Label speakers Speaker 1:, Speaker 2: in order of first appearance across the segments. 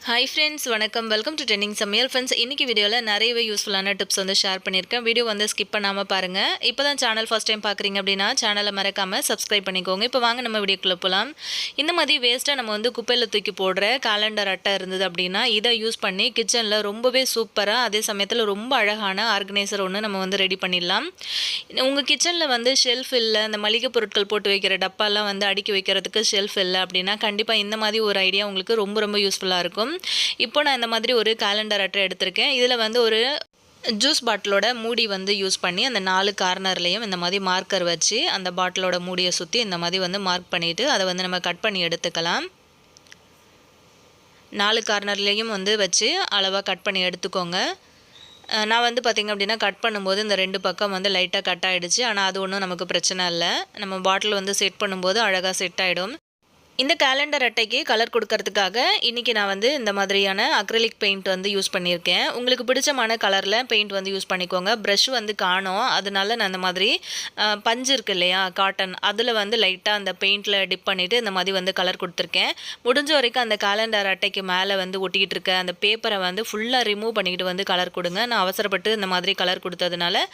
Speaker 1: Hi friends, வணக்கம். Welcome to trending சமையல். Friends, இன்றைக்கி வீடியோவில் நிறையவே யூஸ்ஃபுல்லான டிப்ஸ் வந்து ஷேர் பண்ணியிருக்கேன். வீடியோ வந்து ஸ்கிப் பண்ணாமல் பாருங்கள். இப்போ தான் சேனல் ஃபஸ்ட் டைம் பார்க்குறீங்க அப்படின்னா சேனலை மறக்காமல் சப்ஸ்கிரைப் பண்ணிக்கோங்க. இப்போ வாங்க நம்ம வீடியோக்குள்ளே போகலாம். இந்த மாதிரி வேஸ்ட்டாக நம்ம வந்து குப்பையில் தூக்கி போடுற கேலண்டர் அட்டை இருந்தது அப்படின்னா இதை யூஸ் பண்ணி கிச்சனில் ரொம்பவே சூப்பராக, அதே சமயத்தில் ரொம்ப அழகான ஆர்கனைசர் ஒன்று நம்ம வந்து ரெடி பண்ணிடலாம். உங்கள் கிச்சனில் வந்து ஷெல்ஃப் இல்லை, இந்த மளிகை பொருட்கள் போட்டு வைக்கிற டப்பாலாம் வந்து அடுக்கி வைக்கிறதுக்கு ஷெல்ஃப் இல்லை அப்படின்னா கண்டிப்பாக இந்த மாதிரி ஒரு ஐடியா உங்களுக்கு ரொம்ப ரொம்ப யூஸ்ஃபுல்லாக இருக்கும். இப்போ நான் இந்த மாதிரி ஒரு கேலண்டர் அட்டை எடுத்திருக்கேன். இதில் வந்து ஒரு ஜூஸ் பாட்டிலோட மூடி வந்து யூஸ் பண்ணி அந்த 4 கார்னர்லேயும் இந்த மாதிரி மார்க்கர் வச்சு அந்த பாட்டிலோட மூடியை சுற்றி இந்த மாதிரி வந்து மார்க் பண்ணிவிட்டு அதை வந்து நம்ம கட் பண்ணி எடுத்துக்கலாம். 4 கார்னர்லேயும் வந்து வச்சு அளவாக கட் பண்ணி எடுத்துக்கோங்க. நான் வந்து பார்த்திங்க அப்படின்னா கட் பண்ணும்போது இந்த 2 பக்கம் வந்து லைட்டாக கட் ஆகிடுச்சு. ஆனால் அது ஒன்றும் நமக்கு பிரச்சனை இல்லை. நம்ம பாட்டில் வந்து செட் பண்ணும்போது அழகாக செட் ஆகிடும். இந்த கேலண்டர் அட்டைக்கு கலர் கொடுக்கறதுக்காக இன்றைக்கி நான் வந்து இந்த மாதிரியான அக்ரிலிக் பெயிண்ட் வந்து யூஸ் பண்ணியிருக்கேன். உங்களுக்கு பிடிச்சமான கலரில் பெயிண்ட் வந்து யூஸ் பண்ணிக்கோங்க. ப்ரஷ் வந்து காணோம், அதனால நான் இந்த மாதிரி பஞ்சு இருக்குது இல்லையா, காட்டன், அதில் வந்து லைட்டாக அந்த பெயிண்டில் டிப் பண்ணிவிட்டு இந்த மாதிரி வந்து கலர் கொடுத்துருக்கேன். முடிஞ்ச வரைக்கும் அந்த கேலண்டர் அட்டைக்கு மேலே வந்து ஒட்டிக்கிட்டு இருக்க அந்த பேப்பரை வந்து ஃபுல்லாக ரிமூவ் பண்ணிக்கிட்டு வந்து கலர் கொடுங்க. நான் அவசரப்பட்டு இந்த மாதிரி கலர் கொடுத்ததுனால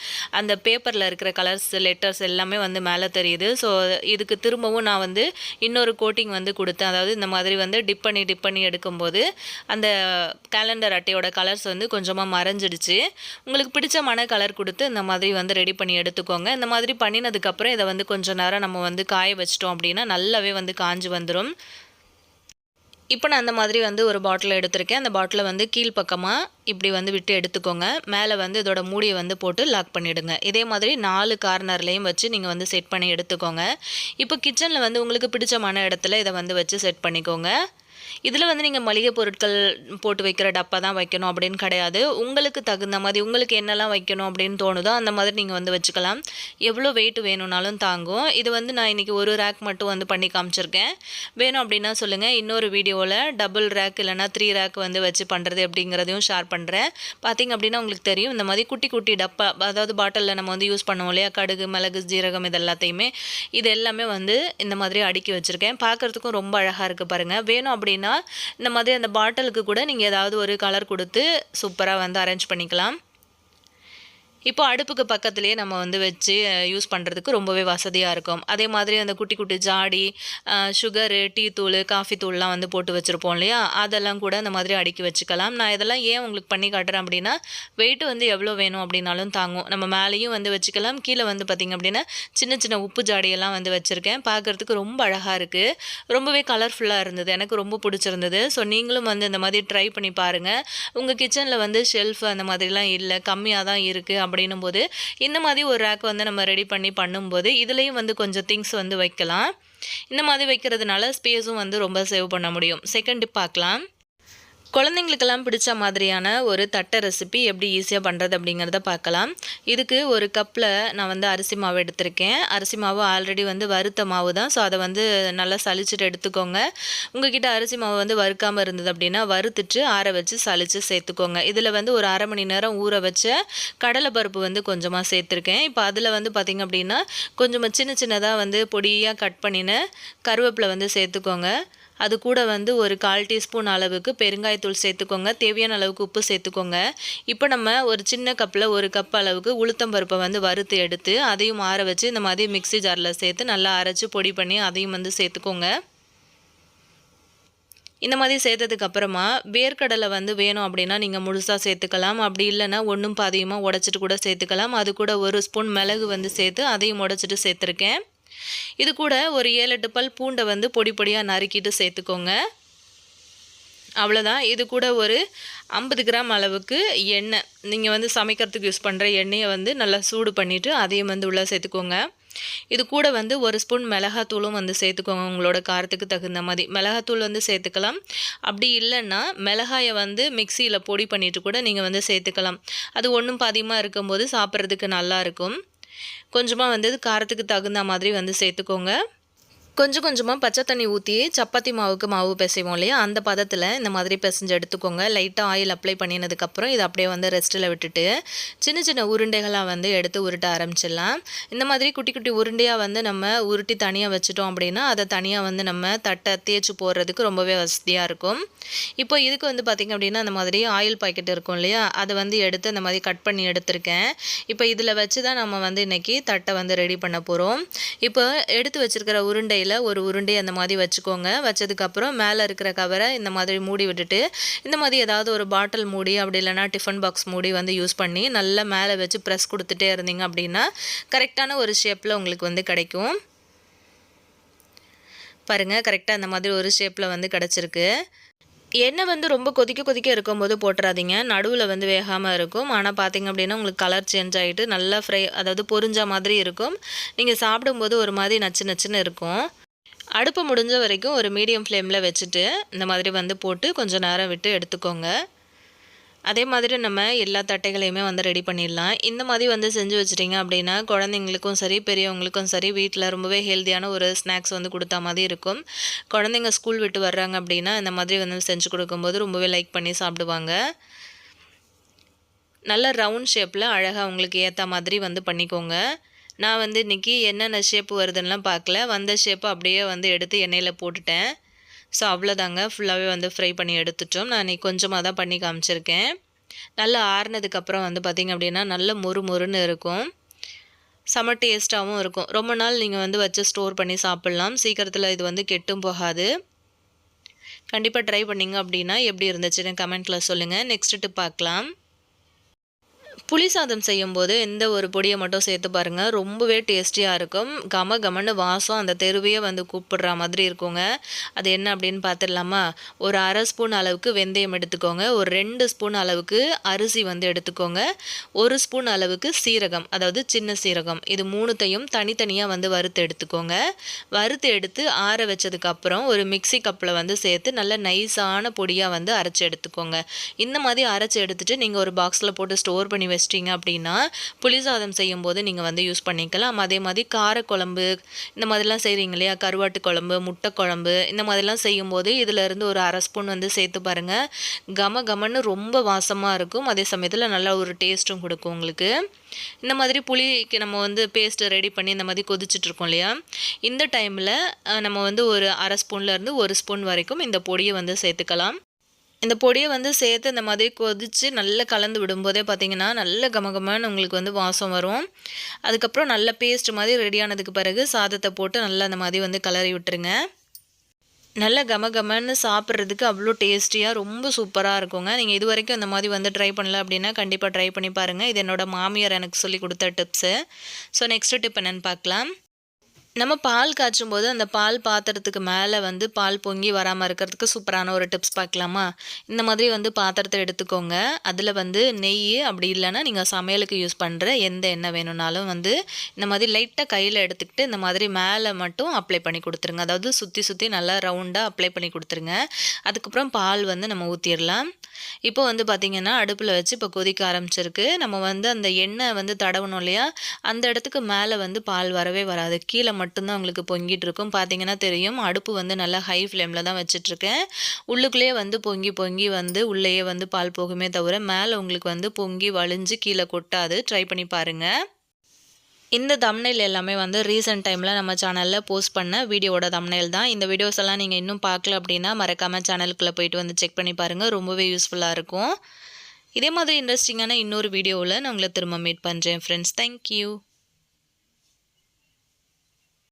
Speaker 1: அந்த பேப்பரில் இருக்கிற கலர்ஸ், லெட்டர்ஸ் எல்லாமே வந்து மேலே தெரியுது. ஸோ இதுக்கு திரும்பவும் நான் வந்து இன்னொரு கோட்டிங் வந்து கொடுத்தேன். அதாவது இந்த மாதிரி வந்து டிப் பண்ணி எடுக்கும்போது அந்த கேலண்டர் அட்டையோட கலர்ஸ் வந்து கொஞ்சமாக மறைஞ்சிடுச்சு. உங்களுக்கு பிடிச்சமான கலர் கொடுத்து இந்த மாதிரி வந்து ரெடி பண்ணி எடுத்துக்கோங்க. இந்த மாதிரி பண்ணினதுக்கப்புறம் இதை வந்து கொஞ்சம் நேரம் நம்ம வந்து காய வச்சிட்டோம் அப்படின்னா நல்லாவே வந்து காஞ்சு வந்துடும். இப்போ நான் அந்த மாதிரி வந்து ஒரு பாட்டில் எடுத்திருக்கேன். அந்த பாட்டிலை வந்து கீழ்ப்பக்கமாக இப்படி வந்து விட்டு எடுத்துக்கோங்க. மேலே வந்து இதோட மூடியை வந்து போட்டு லாக் பண்ணிவிடுங்க. இதே மாதிரி 4 கார்னர்லேயும் வச்சு நீங்கள் வந்து செட் பண்ணி எடுத்துக்கோங்க. இப்போ கிச்சனில் வந்து உங்களுக்கு பிடிச்சமான இடத்துல இதை வந்து வச்சு செட் பண்ணிக்கோங்க. இதில் வந்து நீங்கள் மளிகை பொருட்கள் போட்டு வைக்கிற டப்பா தான் வைக்கணும் அப்படின்னு கிடையாது. உங்களுக்கு தகுந்த மாதிரி உங்களுக்கு என்னெல்லாம் வைக்கணும் அப்படின்னு தோணுதோ அந்த மாதிரி நீங்கள் வந்து வச்சுக்கலாம். எவ்வளோ வெயிட் வேணும்னாலும் தாங்கும். இது வந்து நான் இன்றைக்கி ஒரு ரேக் மட்டும் வந்து பண்ணி காமிச்சிருக்கேன். வேணும் அப்படின்னா சொல்லுங்கள். இன்னொரு வீடியோவில் டபுள் ரேக் இல்லைனா 3 ரேக் வந்து வச்சு பண்ணுறது அப்படிங்கிறதையும் ஷேர் பண்ணுறேன். பார்த்திங்க அப்படின்னா உங்களுக்கு தெரியும், இந்த மாதிரி குட்டி குட்டி டப்பா, அதாவது பாட்டிலில் நம்ம வந்து யூஸ் பண்ணுவோம் இல்லையா, கடுகு, மிளகு, ஜீரகம், இது எல்லாத்தையுமே இது எல்லாமே வந்து இந்த மாதிரி அடுக்கி வச்சுருக்கேன். பார்க்குறதுக்கும் ரொம்ப அழகாக இருக்குது பாருங்கள். வேணும் அப்படின்னா இந்த மாதிரி அந்த பாட்டிலுக்கு கூட நீங்கள் ஏதாவது ஒரு கலர் கொடுத்து சூப்பராக வந்து அரேஞ்ச் பண்ணிக்கலாம். இப்போ அடுப்புக்கு பக்கத்துலேயே நம்ம வந்து வச்சு யூஸ் பண்ணுறதுக்கு ரொம்பவே வசதியாக இருக்கும். அதே மாதிரி அந்த குட்டி குட்டி ஜாடி, சுகரு, டீ தூள், காஃபி தூள்லாம் வந்து போட்டு வச்சுருப்போம் இல்லையா, அதெல்லாம் கூட இந்த மாதிரி அடுக்கி வச்சுக்கலாம். நான் இதெல்லாம் ஏன் உங்களுக்கு பண்ணி காட்டுறேன் அப்படின்னா வெயிட் வந்து எவ்வளோ வேணும் அப்படின்னாலும் தாங்கும். நம்ம மேலேயும் வந்து வச்சுக்கலாம். கீழே வந்து பார்த்திங்க அப்படின்னா சின்ன சின்ன உப்பு ஜாடியெல்லாம் வந்து வச்சுருக்கேன். பார்க்குறதுக்கு ரொம்ப அழகாக இருக்குது. ரொம்பவே கலர்ஃபுல்லாக இருந்தது. எனக்கு ரொம்ப பிடிச்சிருந்தது. ஸோ நீங்களும் வந்து இந்த மாதிரி ட்ரை பண்ணி பாருங்கள். உங்கள் கிச்சனில் வந்து ஷெல்ஃப் அந்த மாதிரிலாம் இல்லை, கம்மியாக தான் இருக்குது அப்படின்னும் போது இந்த மாதிரி ஒரு ரேக் வந்து நம்ம ரெடி பண்ணி பண்ணும்போது இதுலேயும் வந்து கொஞ்சம் திங்ஸ் வந்து வைக்கலாம். இந்த மாதிரி வைக்கிறதுனால ஸ்பேஸும் வந்து ரொம்ப சேவ் பண்ண முடியும். செகண்ட் டிப் பார்க்கலாம். குழந்தைங்களுக்கெல்லாம் பிடிச்ச மாதிரியான ஒரு தட்டை ரெசிபி எப்படி ஈஸியாக பண்ணுறது அப்படிங்கிறத பார்க்கலாம். இதுக்கு ஒரு கப்பில் நான் வந்து அரிசி மாவு எடுத்திருக்கேன். அரிசி மாவு ஆல்ரெடி வந்து வறுத்த மாவு தான். ஸோ அதை வந்து நல்லா சலிச்சுட்டு எடுத்துக்கோங்க. உங்ககிட்ட அரிசி மாவு வந்து வறுக்காமல் இருந்தது அப்படின்னா வறுத்துட்டு ஆற வச்சு சலித்து சேர்த்துக்கோங்க. இதில் வந்து ஒரு 1/2 மணி நேரம் ஊற வச்ச கடலைப்பருப்பு வந்து கொஞ்சமாக சேர்த்துருக்கேன். இப்போ அதில் வந்து பார்த்திங்க அப்படின்னா கொஞ்சமாக சின்ன சின்னதாக வந்து பொடியாக கட் பண்ணின கருவேப்பிலை வந்து சேர்த்துக்கோங்க. அது கூட வந்து ஒரு 1/4 டீஸ்பூன் அளவுக்கு பெருங்காயத்தூள் சேர்த்துக்கோங்க. தேவையான அளவுக்கு உப்பு சேர்த்துக்கோங்க. இப்போ நம்ம ஒரு சின்ன கப்பில் 1 கப் அளவுக்கு உளுத்தம்பருப்பை வந்து வறுத்து எடுத்து அதையும் ஆற வச்சு இந்த மாதிரி மிக்ஸி ஜாரில் சேர்த்து நல்லா அரைச்சி பொடி பண்ணி அதையும் வந்து சேர்த்துக்கோங்க. இந்த மாதிரி சேர்த்ததுக்கு அப்புறமா வேர்க்கடலை வந்து வேணும் அப்படின்னா நீங்கள் முழுசாக சேர்த்துக்கலாம். அப்படி இல்லைன்னா ஒன்றும் பாதியமாக உடச்சிட்டு கூட சேர்த்துக்கலாம். அது கூட 1 ஸ்பூன் மிளகு வந்து சேர்த்து அதையும் உடச்சிட்டு சேர்த்துருக்கேன். இது கூட ஒரு 7-8 பல் பூண்டை வந்து பொடி பொடியாக நறுக்கிட்டு சேர்த்துக்கோங்க. அவ்வளோதான். இது கூட ஒரு 50 கிராம் அளவுக்கு எண்ணெய், நீங்கள் வந்து சமைக்கிறதுக்கு யூஸ் பண்ணுற எண்ணெயை வந்து நல்லா சூடு பண்ணிவிட்டு அதையும் வந்து உள்ளே சேர்த்துக்கோங்க. இது கூட வந்து 1 ஸ்பூன் மிளகாத்தூளும் வந்து சேர்த்துக்கோங்க. உங்களோட காரத்துக்கு தகுந்த மாதிரி மிளகாத்தூள் வந்து சேர்த்துக்கலாம். அப்படி இல்லைன்னா மிளகாயை வந்து மிக்சியில் பொடி பண்ணிவிட்டு கூட நீங்கள் வந்து சேர்த்துக்கலாம். அது ஒன்றும் பாதியமாக இருக்கும்போது சாப்பிட்றதுக்கு நல்லாயிருக்கும். கொஞ்சமாக வந்து காரத்துக்கு தகுந்த மாதிரி வந்து சேர்த்துக்கோங்க. கொஞ்சம் கொஞ்சமாக பச்சை தண்ணி ஊற்றி சப்பாத்தி மாவுக்கு மாவு பிசைவோம் இல்லையா, அந்த பதத்தில் இந்த மாதிரி பிசைஞ்சு எடுத்துக்கோங்க. லைட்டாக ஆயில் அப்ளை பண்ணினதுக்கப்புறம் இதை அப்படியே வந்து ரெஸ்ட்டில் விட்டுட்டு சின்ன சின்ன உருண்டைகளாக வந்து எடுத்து உருட்ட ஆரம்பிச்சிடலாம். இந்த மாதிரி குட்டி குட்டி உருண்டையாக வந்து நம்ம உருட்டி தனியாக வச்சுட்டோம் அப்படின்னா அதை தனியாக வந்து நம்ம தட்டை தேய்ச்சி போடுறதுக்கு ரொம்பவே வசதியாக இருக்கும். இப்போ இதுக்கு வந்து பார்த்திங்க அப்படின்னா அந்த மாதிரி ஆயில் பாக்கெட் இருக்கும் இல்லையா, அதை வந்து எடுத்து அந்த மாதிரி கட் பண்ணி எடுத்திருக்கேன். இப்போ இதில் வச்சு தான் நம்ம வந்து இன்றைக்கி தட்டை வந்து ரெடி பண்ண போகிறோம். இப்போ எடுத்து வச்சுருக்கிற உருண்டையில் ஒரு உருண்டை அந்த மாதிரி வச்சுக்கோங்க. வச்சதுக்கப்புறம் மேலே இருக்கிற கவரை இந்த மாதிரி மூடி விட்டுட்டு இந்த மாதிரி ஏதாவது ஒரு பாட்டில் மூடி அப்படி இல்லைனா டிஃபன் பாக்ஸ் மூடி வந்து யூஸ் பண்ணி நல்லா மேலே வச்சு ப்ரெஸ் கொடுத்துட்டே இருந்தீங்க அப்படின்னா கரெக்டான ஒரு ஷேப்பில் உங்களுக்கு வந்து கிடைக்கும். பாருங்கள், கரெக்டாக அந்த மாதிரி ஒரு ஷேப்பில் வந்து கிடச்சிருக்கு. எண்ணெய் வந்து ரொம்ப கொதிக்க இருக்கும்போது போட்டுறாதீங்க, நடுவில் வந்து வேகாமல் இருக்கும். ஆனால் பார்த்திங்க அப்படின்னா உங்களுக்கு கலர் சேஞ்ச் ஆகிட்டு நல்லா ஃப்ரை, அதாவது பொரிஞ்ச மாதிரி இருக்கும். நீங்கள் சாப்பிடும்போது ஒரு மாதிரி நச்சு நச்சுன்னு இருக்கும். அடுப்பு முடிஞ்ச வரைக்கும் ஒரு மீடியம் ஃப்ளேமில் வச்சுட்டு இந்த மாதிரி வந்து போட்டு கொஞ்சம் நேரம் விட்டு எடுத்துக்கோங்க. அதே மாதிரி நம்ம எல்லா தட்டைகளையுமே வந்து ரெடி பண்ணிடலாம். இந்த மாதிரி வந்து செஞ்சு வச்சிட்டிங்க அப்படின்னா குழந்தைங்களுக்கும் சரி பெரியவங்களுக்கும் சரி வீட்டில் ரொம்பவே ஹெல்த்தியான ஒரு ஸ்நாக்ஸ் வந்து கொடுத்தா மாதிரி இருக்கும். குழந்தைங்க ஸ்கூல் விட்டு வர்றாங்க அப்படின்னா இந்த மாதிரி வந்து செஞ்சு கொடுக்கும்போது ரொம்பவே லைக் பண்ணி சாப்பிடுவாங்க. நல்ல ரவுண்ட் ஷேப்பில் அழகாக உங்களுக்கு ஏற்ற மாதிரி வந்து பண்ணிக்கோங்க. நான் வந்து இன்றைக்கி என்னென்ன ஷேப்பு வருதுன்னெலாம் பார்க்கல, வந்த ஷேப்பை அப்படியே வந்து எடுத்து எண்ணெயில் போட்டுட்டேன். ஸோ அவ்வளோதாங்க, ஃபுல்லாகவே வந்து ஃப்ரை பண்ணி எடுத்துட்டோம். நான் இன்றைக்கி கொஞ்சமாக தான் பண்ணி காமிச்சிருக்கேன். நல்லா ஆறுனதுக்கப்புறம் வந்து பார்த்திங்க அப்படின்னா நல்ல மொறு மொறுன்னு இருக்கும். செம்ம டேஸ்ட்டாகவும் இருக்கும். ரொம்ப நாள் நீங்கள் வந்து வச்சு ஸ்டோர் பண்ணி சாப்பிட்லாம். சீக்கிரத்தில் இது வந்து கெட்டும் போகாது. கண்டிப்பாக ட்ரை பண்ணிங்க அப்படின்னா எப்படி இருந்துச்சுன்னு கமெண்ட்டில் சொல்லுங்கள். நெக்ஸ்ட் டிப் பார்க்கலாம். புளி சாதம் செய்யும்போது இந்த ஒரு பொடியை மட்டும் சேர்த்து பாருங்கள், ரொம்பவே டேஸ்டியாக இருக்கும். கம கமன்னு வாசம் அந்த தெருவையே வந்து கூப்பிடுற மாதிரி இருக்குங்க. அது என்ன அப்படின்னு பார்த்துடலாமா? ஒரு 1/2 ஸ்பூன் அளவுக்கு வெந்தயம் எடுத்துக்கோங்க, ஒரு 2 ஸ்பூன் அளவுக்கு அரிசி வந்து எடுத்துக்கோங்க, 1 ஸ்பூன் அளவுக்கு சீரகம், அதாவது சின்ன சீரகம், இது 3த்தையும் தனித்தனியாக வந்து வறுத்து எடுத்துக்கோங்க. வறுத்து எடுத்து ஆற வச்சதுக்கப்புறம் ஒரு மிக்சி கப்பில் வந்து சேர்த்து நல்ல நைஸான பொடியாக வந்து அரைச்சி எடுத்துக்கோங்க. இந்த மாதிரி அரைச்சி எடுத்துகிட்டு நீங்கள் ஒரு பாக்ஸில் போட்டு ஸ்டோர் பண்ணி வச்சிட்டிங்க அப்படின்னா புளி சாதம் செய்யும்போது நீங்கள் வந்து யூஸ் பண்ணிக்கலாம். அதே மாதிரி காரக்குழம்பு இந்த மாதிரிலாம் செய்கிறீங்க இல்லையா, கருவாட்டு குழம்பு, முட்டை குழம்பு இந்த மாதிரிலாம் செய்யும்போது இதிலேருந்து ஒரு 1/2 ஸ்பூன் வந்து சேர்த்து பாருங்கள். கம கமன்னு ரொம்ப வாசமாக இருக்கும். அதே சமயத்தில் நல்லா ஒரு டேஸ்ட்டும் கொடுக்கும் உங்களுக்கு. இந்த மாதிரி புளிக்கு நம்ம வந்து பேஸ்ட்டு ரெடி பண்ணி இந்த மாதிரி கொதிச்சுட்ருக்கோம் இல்லையா, இந்த டைமில் நம்ம வந்து ஒரு 1/2 ஸ்பூன்லேருந்து 1 ஸ்பூன் வரைக்கும் இந்த பொடியை வந்து சேர்த்துக்கலாம். இந்த பொடியை வந்து சேர்த்து இந்த மாதிரி கொதித்து நல்லா கலந்து விடும்போதே பார்த்திங்கன்னா நல்ல கமகமான்னு உங்களுக்கு வந்து வாசம் வரும். அதுக்கப்புறம் நல்ல பேஸ்ட் மாதிரி ரெடியானதுக்கு பிறகு சாதத்தை போட்டு நல்லா அந்த மாதிரி வந்து கலரி விட்டுருங்க. நல்ல கமகமன்னு சாப்பிட்றதுக்கு அவ்வளோ டேஸ்டியாக ரொம்ப சூப்பராக இருக்குங்க. நீங்கள் இது வரைக்கும் இந்த மாதிரி வந்து ட்ரை பண்ணல அப்படின்னா கண்டிப்பாக ட்ரை பண்ணி பாருங்கள். இது என்னோடய மாமியார் எனக்கு சொல்லி கொடுத்த டிப்ஸு. ஸோ நெக்ஸ்ட்டு டிப் என்னென்னு பார்க்கலாம். நம்ம பால் காய்ச்சும் போது அந்த பால் பாத்திரத்துக்கு மேலே வந்து பால் பொங்கி வராமல் இருக்கிறதுக்கு சூப்பரான ஒரு டிப்ஸ் பார்க்கலாமா? இந்த மாதிரி வந்து பாத்திரத்தை எடுத்துக்கோங்க. அதில் வந்து நெய் அப்படி இல்லைன்னா நீங்கள் சமையலுக்கு யூஸ் பண்ணுற எந்த எண்ணெய் வேணும்னாலும் வந்து இந்த மாதிரி லைட்டாக கையில் எடுத்துக்கிட்டு இந்த மாதிரி மேலே மட்டும் அப்ளை பண்ணி கொடுத்துருங்க. அதாவது சுற்றி நல்லா ரவுண்டாக அப்ளை பண்ணி கொடுத்துருங்க. அதுக்கப்புறம் பால் வந்து நம்ம ஊற்றிடலாம். இப்போ வந்து பார்த்திங்கன்னா அடுப்பில் வச்சு இப்போ கொதிக்க ஆரம்பிச்சிருக்கு. நம்ம வந்து அந்த எண்ணெய் வந்து தடவணும் இல்லையா, அந்த இடத்துக்கு மேலே வந்து பால் வரவே வராது, கீழே மட்டும்தான் உங்களுக்கு பொங்கிட்டு இருக்கும். பார்த்தீங்கன்னா தெரியும், அடுப்பு வந்து நல்லா ஹை ஃப்ளேமில் தான் வச்சிட்ருக்கேன். உள்ளுக்குள்ளேயே வந்து பொங்கி வந்து உள்ளேயே வந்து பால் போகுமே தவிர மேலே உங்களுக்கு வந்து பொங்கி வழிஞ்சு கீழே கொட்டாது. ட்ரை பண்ணி பாருங்கள். இந்த தம்ப்நெயில் எல்லாமே வந்து ரீசெண்ட் டைமில் நம்ம சேனலில் போஸ்ட் பண்ண வீடியோவோட தம்ப்நெயில் தான். இந்த வீடியோஸ் எல்லாம் நீங்கள் இன்னும் பார்க்கல அப்படின்னா மறக்காமல் சேனலுக்குள்ளே போயிட்டு வந்து செக் பண்ணி பாருங்கள், ரொம்பவே யூஸ்ஃபுல்லாக இருக்கும். இதே மாதிரி இன்ட்ரெஸ்டிங்கான இன்னொரு வீடியோவில் நான் உங்களை திரும்ப மீட் பண்ணுறேன் ஃப்ரெண்ட்ஸ். தேங்க்யூ.